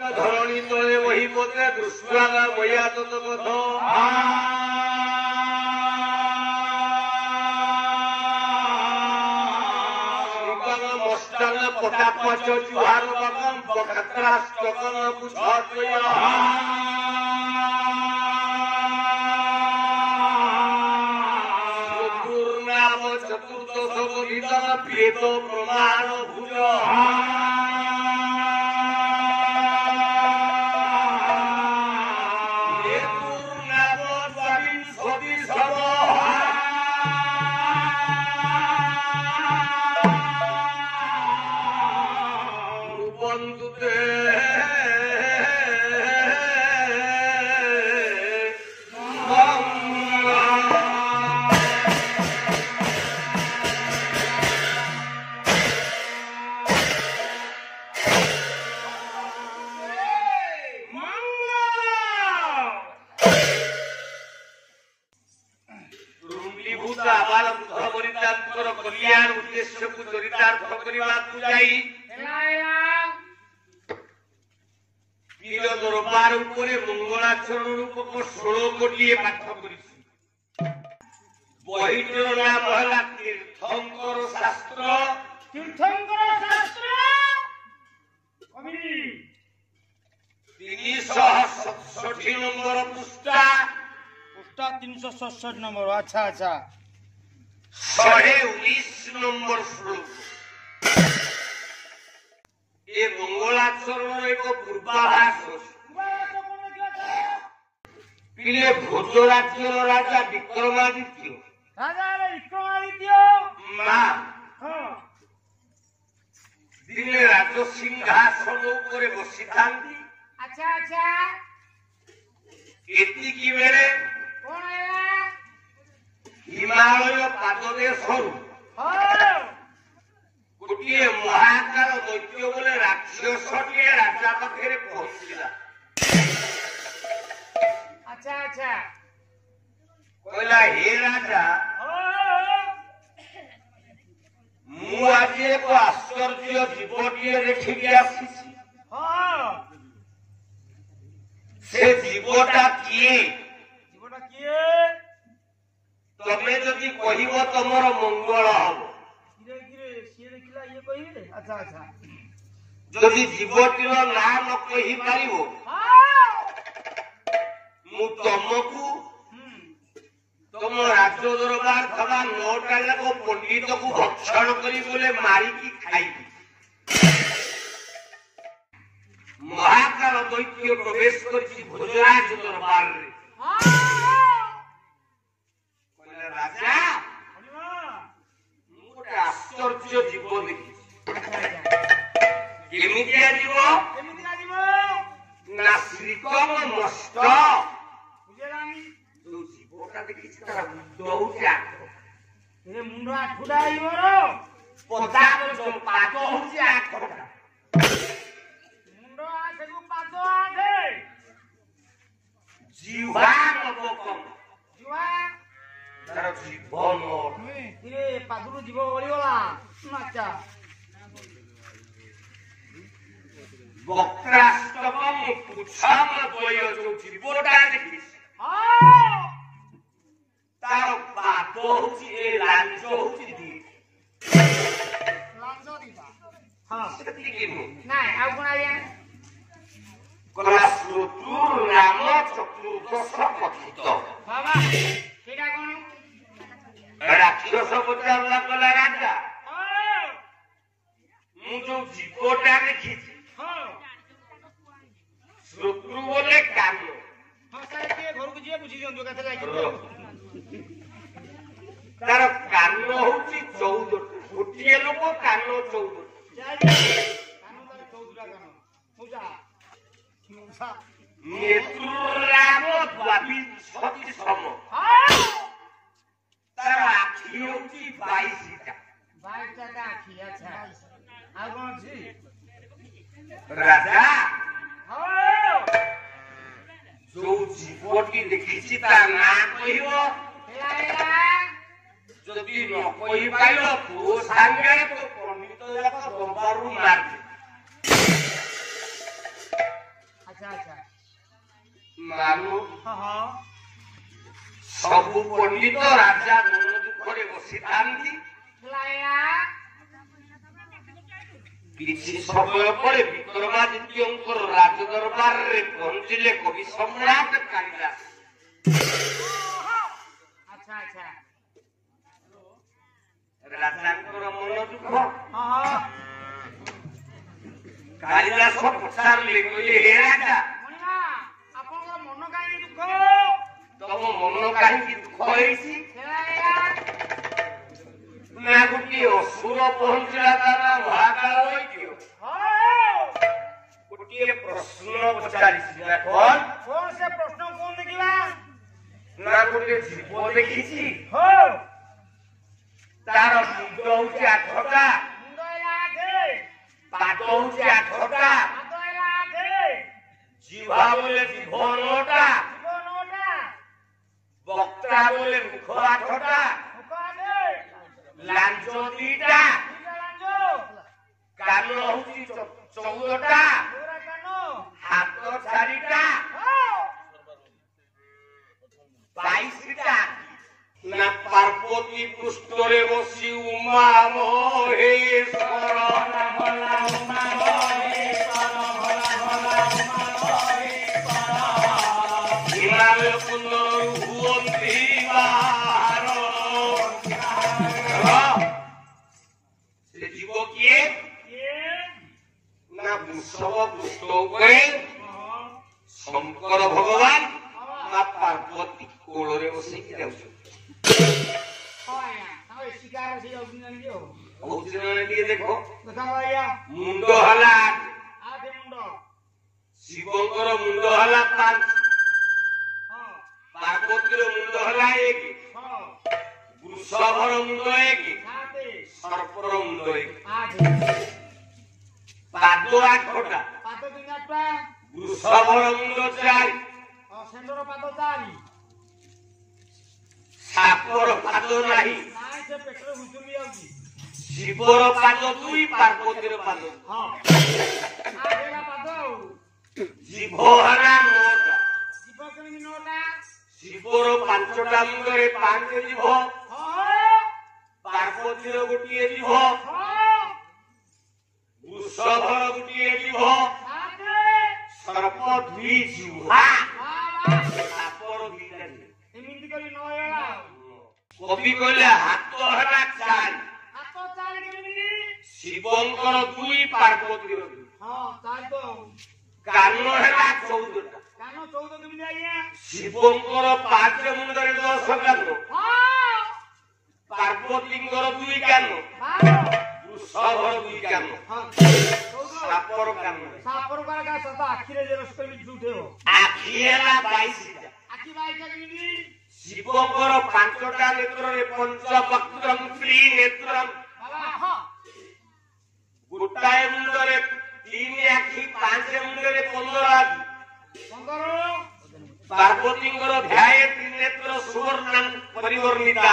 धरणी तले वही पते दृष्टा मया तत मस्तान पटापच जुहार बगम बखत्राष्टकन बुझातय दुर्नाम चतुर्दश विदन वेद प्रमाण भुज कल्याण उद्देश्य को चरितार्थ करने जाई वीर दरबार उपरे मंगलाचरण रूपक 16 कोटी पाठ करिछि बहिटर नाम हला तीर्थंकर शास्त्र कवि 367 नंबर पृष्ठा 367 नंबर अच्छा अच्छा 119 नंबर श्लोक ये मंगलाचरण एक पूर्वाभास पिले भोज राज्य राजा विक्रमादित्य दिने राज सिंहासन उपरे बसी थांती अच्छा अच्छा एतिकी बेले हिमालय पाददेशरू गोटे महाकाल दैत्य बोले राक्षसटे राजा पाखे पहुंचला अच्छा अच्छा कहला हे राजा मु आज एक आश्चर्य जीवटीए देखिकी आसी से जीवटा किए तमे जदि कहिब तमर मंगल हम अच्छा अच्छा जदि जीवटीर ना न कहि पारिबो मु तमकु तम राज्य दरबार थबा 9टा लाख पंडित को भक्षण करी बोले मारी की खाइबी महाकाल दैत्य प्रवेश करछि भोजराज दरबार रे राजा गोटे आश्चर्य जीव देखी केमितिया जीव ना श्रीकम मस्त जो जीवटा देखी तार दौटा ए मुंडा आठुडा इमरो पदार जो पाद होची आठटा मुंडा आठु पाद आठे जीवा नबकम जीवा तार जीवन इरे पादुरु जीव गलिगला नाचा वक्राष्टकम पुछम द्वय जो जीवटा देखी तार पाद होची ए लांज होची दी लांज दिबा हां सेति केनु नाइ आ कोन आया कला श्रोतुर नाम चतुर्दश कथित बाबा केटा कोन राक्षस पचारला कला राजा मु जो जीवटा देखी श्रोत्रु बोले कान सर के घर को जे बुझी दियो कथे लागी तार कान होची 14 गोटिए लोक कान 14 कान तार 14टा कान पूजा मुसा नेत्रुराम द्वापी छति सम तार आखी होची 22टा 22टा आखी अच्छा आ कोन छी राजा हो जो जीवटी देखिछि ता ना कहिबो जदि न कहि पाइलो तो सांगे तो पंडित जाक दरबारु मार ଆଚ୍ଛା ଆଚ୍ଛା ମାନୁ ହଁ ହଁ ସବୁ ପଣ୍ଡିତ ରାଜା ମନ ଦୁଃଖରେ ବସିଥାନ୍ତି। କିଛି ସମୟ ପରେ ବିକ୍ରମାଦିତ୍ୟଙ୍କର ରାଜଦରବାରରେ ପହଞ୍ଚିଲେ କବି ସମ୍ରାଟ କାଳିଦାସ। ଆଚ୍ଛା ଆଚ୍ଛା ରାଜାଙ୍କର ମନ ଦୁଃଖ। ହଁ ହଁ କାଳିଦାସ ପଚାରିଲେ, କହିଲେ ହେ ରାଜା, ମଣିମା ଆପଣଙ୍କର ମନ କାହିଁକି ଦୁଃଖ? ତମ ମନ କାହିଁକି ଦୁଃଖ ହେଇଛି? ନା ଗୋଟିଏ ଅସୁର ପହଞ୍ଚିଲା ତା ନା ମହାକାଳ ବୈଦ୍ୟ। ଗୋଟିଏ ପ୍ରଶ୍ନ ପଚାରିଛି ନା କଣ? କଣ ସେ ପ୍ରଶ୍ନ କଣ ଦେଖିବା? ନା ଗୋଟେ ଜୀବ ଦେଖିଛି, ହଉ ତାର ମୁଣ୍ଡ ହଉଛି 8ଟା, ମୁଣ୍ଡ ହେଲା ଆଠେ, ପାଦ ହଉଛି 8ଟା, ହାତ ହେଲା ଆଠେ, ଜିହ୍ବା ବୋଲେ ଜିଭ 9ଟା, ଜୀବ ନଅଟା, ବକ୍ତା ବୋଲେ ମୁଖ 8ଟା, ମୁଖ ଆଠେ, ଲାଞ୍ଜ 2ଟା, ଦିଟା ଲାଞ୍ଜ, କାନ ହଉଛି 14ଟା, ଗୋରା କାନ, ହାତ 4ଟା, ହଉ 22ଟା। ନା ପାର୍ବତୀ ପୃଷ୍ଠରେ ବସି ଉମା ମହେଶ୍ୱର ହିମାଳୟ କୁନ୍ଦରରୁ ହୁଅନ୍ତି ବାହାର। ସେ ଯିବ କିଏ? କିଏ? ନା ବୃଷଭ ପୃଷ୍ଠ ଉପରେ ଶଙ୍କର ଭଗବାନ ମା ପାର୍ବତୀ କୋଳରେ ବସେଇକି ଯାଉଛନ୍ତି। ହଁ ଆଜ୍ଞା ତାଙ୍କ ଶିକାର ସେ ଯାଉଛନ୍ତି ଜାଣିକି ଆଉ ହଉଛି ନା ଟିକେ ଦେଖ। ଦେଖାବ ଆଜ୍ଞା ମୁଣ୍ଡ ହେଲା ଆଠେ ମୁଣ୍ଡ, ଶିବଙ୍କର ମୁଣ୍ଡ ହେଲା 5, ହଁ ପାର୍ବତୀର ମୁଣ୍ଡ ହେଲା 1, ହଁ ବୃଷଭର ମୁଣ୍ଡ 1, ସାତେ, ସର୍ପର ମୁଣ୍ଡ 1, ଆଠେ, ପାଦ 8ଟା, ପାଦ ତିନି ଆଠଟା, ବୃଷଭର ମୁଣ୍ଡ 4, ଷେଣ୍ଢର ପାଦ ଚାରି, ସାପର ପାଦ ନାହିଁ, ନାଇଁ ସେ ପେଟରେ ଘୁଷୁରି ଯାଉଛି, ଶିବର ପାଦ 2, ପାର୍ବତୀର ପାଦ 2, ହଁ ଆଠ ହେଲା ପାଦ ଆଉ ଜିଭ ହେଲା 9ଟା, ଜୀବ କେମିତି ନଅଟା, ଶିବର 5ଟା ମୁଣ୍ଡରେ 5 ଜିଭ, ହଁ ପାର୍ବତୀର ଗୋଟିଏ ଜିଭ, ହଁ ବୃଷଭର ଗୋଟିଏ ଜିଭ, ସାତେ, ସର୍ପ 2 ଜିହ୍ବା, ବାବା ସାପର 2ଟା ଜିଭ। ଏମିତି କରି ନଅ ହେଲା, କବି କହିଲେ ହାତ ହେଲା 4, ହାତ ଚାରି କେମିତି, ଶିବଙ୍କର 2, ପାର୍ବତୀର 2, ହଁ ଚାରି ତ ଆଉ କାନ ହେଲା 14ଟା, କାନ 14 କେମିତି ଆଜ୍ଞା, ଶିବଙ୍କର 5 ମୁଣ୍ଡରେ 10 କାନ, ହଁ ପାର୍ବତୀଙ୍କର 2 କାନ, 12, ବୃଷଭର 2 କାନ, ହଁ 14, ସାପର କାନ, ସାପର କାଳ କାହା ସତ ଆଖିରେ ଯେ ରସ କରି ଉଠେଇବ, ଆଖି ହେଲା 22ଟା, ଆଖି ବାଇଟା କେମିତି, ଶିବଙ୍କର 5ଟା ନେତ୍ରରେ ପଞ୍ଚବକ୍ତ୍ରଂ ତ୍ରିନେତ୍ରଂ, ବାବା ହଁ ଗୋଟାଏ ମୁଣ୍ଡରେ 3 ଆଖି, 5 ମୁଣ୍ଡରେ 15 ଆଖି, 15, ପାର୍ବତୀଙ୍କର ଧ୍ୟାଏ ତ୍ରିନେତ୍ର ସୁବର୍ଣ୍ଣ ପରିବର୍ଣ୍ଣିତା,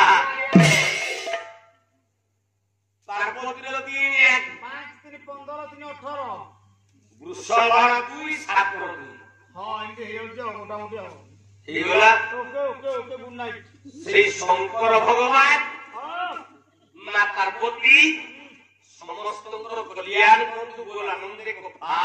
ପାର୍ବତୀର 3 ଆଖି, 5 3 15 3 18, ବୃଷଭର 2, ସାପର 2, ହଁ ଏମିତି ହେଇଯାଉଛି ଆଉ ମୋଟାମୋଟି ଆଉ ହେଇଗଲା। Okay okay okay good night, ସେଇ ଶଙ୍କର ଭଗବାନ ହଁ ମା ପାର୍ବତୀ ସମସ୍ତଙ୍କର କଲ୍ୟାଣ କରନ୍ତୁ, ବୋଲ ଆନନ୍ଦରେ କଥା।